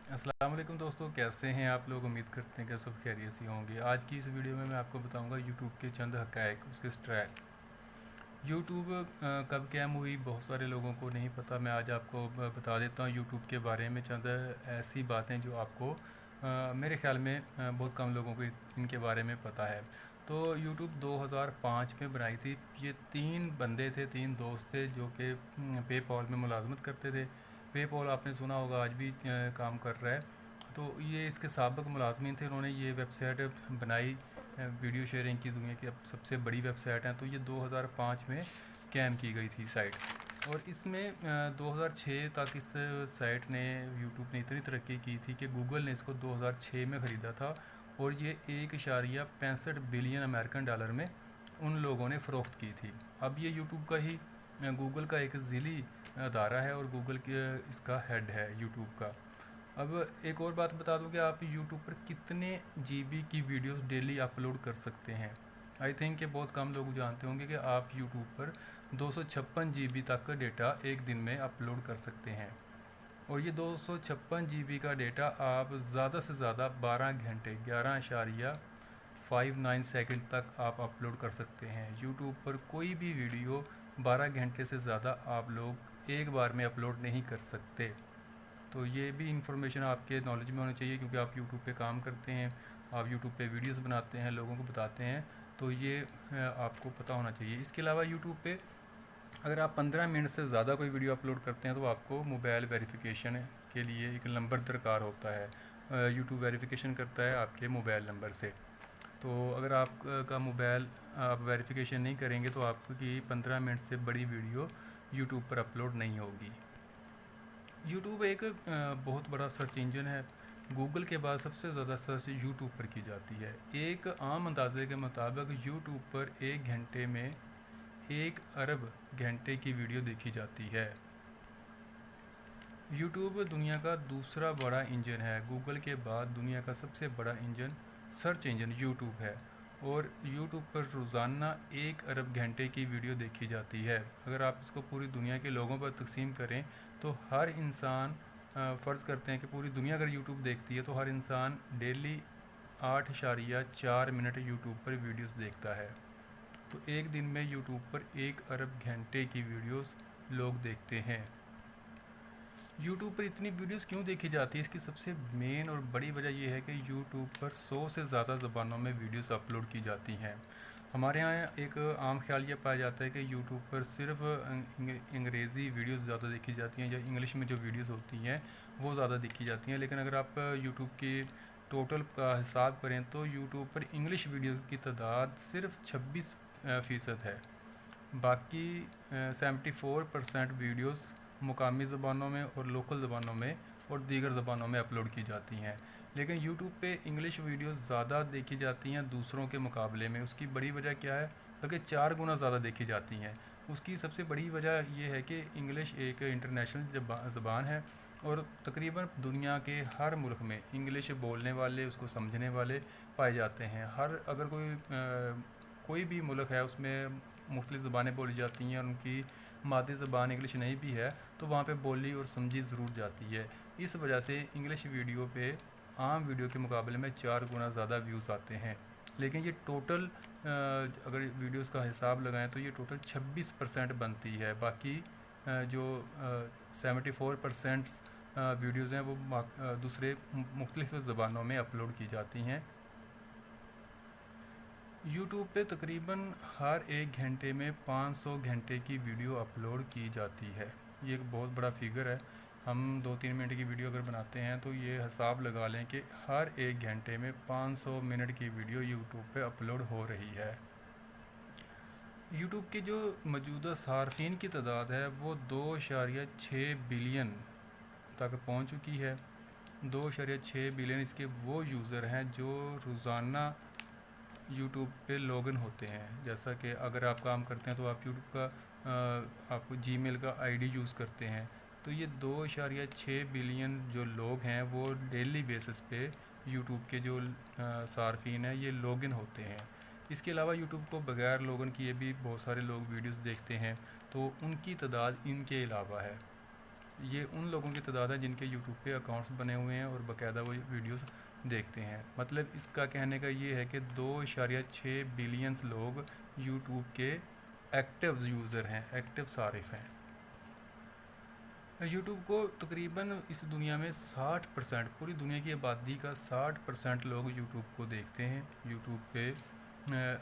अस्सलाम वालेकुम दोस्तों, कैसे हैं आप लोग। उम्मीद करते हैं कि सब खैरियत से होंगे। आज की इस वीडियो में मैं आपको बताऊंगा यूट्यूब के चंद हक़ाइक़, उसके स्ट्रैक। यूट्यूब कब कैम हुई बहुत सारे लोगों को नहीं पता। मैं आज आपको बता देता हूँ यूट्यूब के बारे में चंद ऐसी बातें जो आपको मेरे ख्याल में बहुत कम लोगों को इनके बारे में पता है। तो यूट्यूब 2005 में बनाई थी। ये तीन बंदे थे, तीन दोस्त थे जो कि पेपॉल में मुलाजमत करते थे। पेपॉल आपने सुना होगा, आज भी काम कर रहा है। तो ये इसके साबिक मुलाजमीन थे। उन्होंने ये वेबसाइट बनाई, वीडियो शेयरिंग की दुनिया की अब सबसे बड़ी वेबसाइट है। तो ये 2005 में कैम की गई थी साइट। और इसमें 2006 तक इस साइट ने, यूट्यूब ने इतनी तरक्की की थी कि गूगल ने इसको 2006 में ख़रीदा था। और ये 1.65 बिलियन अमेरिकन डॉलर में उन लोगों ने फ़रोख्त की थी। अब ये यूट्यूब का ही, गूगल का एक ज़िली अदारा है और गूगल इसका हेड है यूट्यूब का। अब एक और बात बता दूं कि आप यूट्यूब पर कितने जीबी की वीडियोस डेली अपलोड कर सकते हैं। आई थिंक कि बहुत कम लोग जानते होंगे कि आप यूट्यूब पर 256 जीबी तक का डेटा एक दिन में अपलोड कर सकते हैं। और ये 256 जीबी का डेटा आप ज़्यादा से ज़्यादा 12 घंटे 11.59 सेकंड तक आप अपलोड कर सकते हैं। यूट्यूब पर कोई भी वीडियो 12 घंटे से ज़्यादा आप लोग एक बार में अपलोड नहीं कर सकते। तो ये भी इंफॉर्मेशन आपके नॉलेज में होनी चाहिए, क्योंकि आप यूट्यूब पे काम करते हैं, आप यूट्यूब पे वीडियोस बनाते हैं, लोगों को बताते हैं। तो ये आपको पता होना चाहिए। इसके अलावा यूट्यूब पे अगर आप 15 मिनट से ज़्यादा कोई वीडियो अपलोड करते हैं तो आपको मोबाइल वेरिफिकेशन के लिए एक नंबर दरकार होता है। यूट्यूब वेरिफिकेशन करता है आपके मोबाइल नंबर से। तो अगर आपका मोबाइल आप वेरिफिकेशन नहीं करेंगे तो आपकी 15 मिनट से बड़ी वीडियो यूट्यूब पर अपलोड नहीं होगी। यूट्यूब एक बहुत बड़ा सर्च इंजन है। गूगल के बाद सबसे ज़्यादा सर्च यूट्यूब पर की जाती है। एक आम अंदाजे के मुताबिक यूट्यूब पर एक घंटे में 1 अरब घंटे की वीडियो देखी जाती है। यूट्यूब दुनिया का दूसरा बड़ा इंजन है। गूगल के बाद दुनिया का सबसे बड़ा इंजन, सर्च इंजन यूट्यूब है। और यूट्यूब पर रोज़ाना 1 अरब घंटे की वीडियो देखी जाती है। अगर आप इसको पूरी दुनिया के लोगों पर तकसीम करें तो हर इंसान, फ़र्ज़ करते हैं कि पूरी दुनिया अगर यूट्यूब देखती है तो हर इंसान डेली 8.4 मिनट यूट्यूब पर वीडियोस देखता है। तो एक दिन में यूट्यूब पर 1 अरब घंटे की वीडियोस लोग देखते हैं। यूट्यूब पर इतनी वीडियोस क्यों देखी जाती है, इसकी सबसे मेन और बड़ी वजह यह है कि यूट्यूब पर 100 से ज़्यादा ज़बानों में वीडियोस अपलोड की जाती हैं। हमारे यहाँ एक आम ख्याल ये पाया जाता है कि यूट्यूब पर सिर्फ अंग्रेज़ी वीडियोस ज़्यादा देखी जाती हैं, या इंग्लिश में जो वीडियोस होती हैं वो ज़्यादा देखी जाती हैं। लेकिन अगर आप यूट्यूब की टोटल का हिसाब करें तो यूट्यूब पर इंग्लिश वीडियो की तादाद सिर्फ 26% है। बाकी 74% वीडियोस मुकामी ज़बानों में और लोकल ज़बानों में और दीगर ज़बानों में अपलोड की जाती हैं। लेकिन यूट्यूब पे इंग्लिश वीडियोस ज़्यादा देखी जाती हैं दूसरों के मुकाबले में। उसकी बड़ी वजह क्या है, बल्कि 4 गुना ज़्यादा देखी जाती हैं। उसकी सबसे बड़ी वजह यह है कि इंग्लिश एक इंटरनेशनल ज़बान है और तकरीबन दुनिया के हर मुल्क में इंग्लिश बोलने वाले, उसको समझने वाले पाए जाते हैं। हर अगर कोई भी मुल्क है उसमें मुख्तलिफ़ ज़बानें बोली जाती हैं और उनकी मादरी ज़बान इंग्लिश नहीं भी है तो वहाँ पे बोली और समझी ज़रूर जाती है। इस वजह से इंग्लिश वीडियो पे आम वीडियो के मुकाबले में 4 गुना ज़्यादा व्यूज़ आते हैं। लेकिन ये टोटल अगर वीडियोस का हिसाब लगाएं तो ये टोटल 26% बनती है। बाकी जो 74% वीडियोज़ हैं वो दूसरे मुख्तलिफ़ ज़बानों में अपलोड की जाती हैं। यूट्यूब पे तकरीबन हर एक घंटे में 500 घंटे की वीडियो अपलोड की जाती है। ये एक बहुत बड़ा फिगर है। हम 2-3 मिनट की वीडियो अगर बनाते हैं तो ये हिसाब लगा लें कि हर एक घंटे में 500 मिनट की वीडियो यूट्यूब पे अपलोड हो रही है। यूट्यूब की जो मौजूदा सार्फिन की तादाद है वो 2.6 बिलियन तक पहुंच चुकी है। 2.6 बिलियन इसके वो यूज़र हैं जो रोज़ाना यूट्यूब पे लॉगिन होते हैं। जैसा कि अगर आप काम करते हैं तो आप यूट्यूब का आप जीमेल का आईडी यूज़ करते हैं। तो ये 2.6 बिलियन जो लोग हैं वो डेली बेसिस पे यूट्यूब के जो सार्फिन हैं ये लॉगिन होते हैं। इसके अलावा यूट्यूब को बगैर लॉगिन किए भी बहुत सारे लोग वीडियोस देखते हैं, तो उनकी तादाद इनके अलावा है। ये उन लोगों की तादाद है जिनके यूट्यूब पे अकाउंट्स बने हुए हैं और बाकायदा वो वीडियोस देखते हैं। मतलब इसका कहने का ये है कि 2.6 बिलियंस लोग यूट्यूब के एक्टिव यूज़र हैं, एक्टिव सारिफ हैं। यूट्यूब को तकरीबन इस दुनिया में 60%, पूरी दुनिया की आबादी का 60% लोग यूट्यूब को देखते हैं, यूट्यूब पे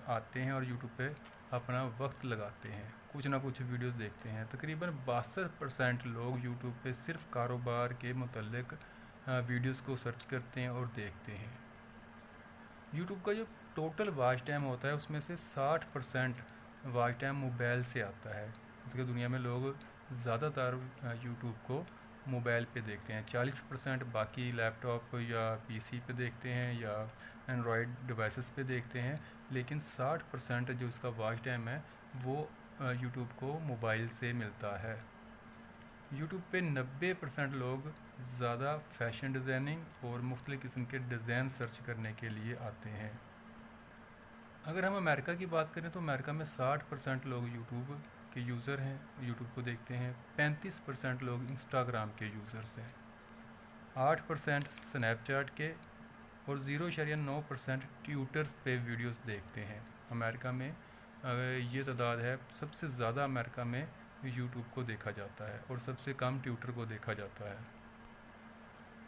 आते हैं और यूट्यूब पे अपना वक्त लगाते हैं, कुछ ना कुछ वीडियोस देखते हैं। तकरीबन 62% लोग यूट्यूब पे सिर्फ कारोबार के मुतल्लिक वीडियोस को सर्च करते हैं और देखते हैं। यूट्यूब का जो टोटल वॉच टाइम होता है उसमें से 60% वॉच टाइम मोबाइल से आता है। मतलब दुनिया में लोग ज़्यादातर यूट्यूब को मोबाइल पे देखते हैं, 40% बाकी लैपटॉप या पीसी पे देखते हैं या एंड्रॉयड डिवाइसेस पे देखते हैं, लेकिन 60% जो इसका वॉच टाइम है वो यूट्यूब को मोबाइल से मिलता है। यूट्यूब पे 90% लोग ज़्यादा फ़ैशन डिज़ाइनिंग और मुख्तलिफ़ किस्म के डिज़ाइन सर्च करने के लिए आते हैं। अगर हम अमेरिका की बात करें तो अमेरिका में 60% लोग यूट्यूब के यूज़र हैं, यूट्यूब को देखते हैं। 35% लोग इंस्टाग्राम के यूज़र्स हैं, 8% स्नैपचैट के और 0.9% ट्विटर पे वीडियोस देखते हैं। अमेरिका में ये तादाद है, सबसे ज़्यादा अमेरिका में यूट्यूब को देखा जाता है और सबसे कम ट्विटर को देखा जाता है।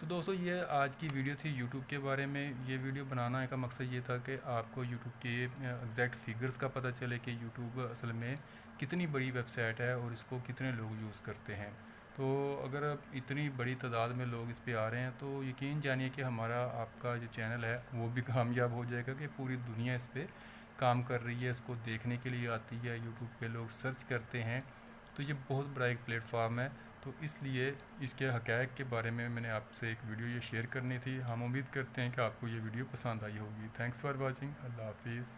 तो दोस्तों ये आज की वीडियो थी यूट्यूब के बारे में। ये वीडियो बनाने का मकसद ये था कि आपको यूट्यूब के एग्जैक्ट फिगर्स का पता चले कि यूट्यूब असल में कितनी बड़ी वेबसाइट है और इसको कितने लोग यूज़ करते हैं। तो अगर इतनी बड़ी तादाद में लोग इस पे आ रहे हैं तो यकीन जानिए कि हमारा आपका जो चैनल है वो भी कामयाब हो जाएगा कि पूरी दुनिया इस पर काम कर रही है, इसको देखने के लिए आती है, यूट्यूब पे लोग सर्च करते हैं। तो ये बहुत बड़ा एक प्लेटफॉर्म है, तो इसलिए इसके हक़ाइक़ के बारे में मैंने आपसे एक वीडियो ये शेयर करनी थी। हम उम्मीद करते हैं कि आपको ये वीडियो पसंद आई होगी। Thanks for watching. अल्लाह हाफिज़।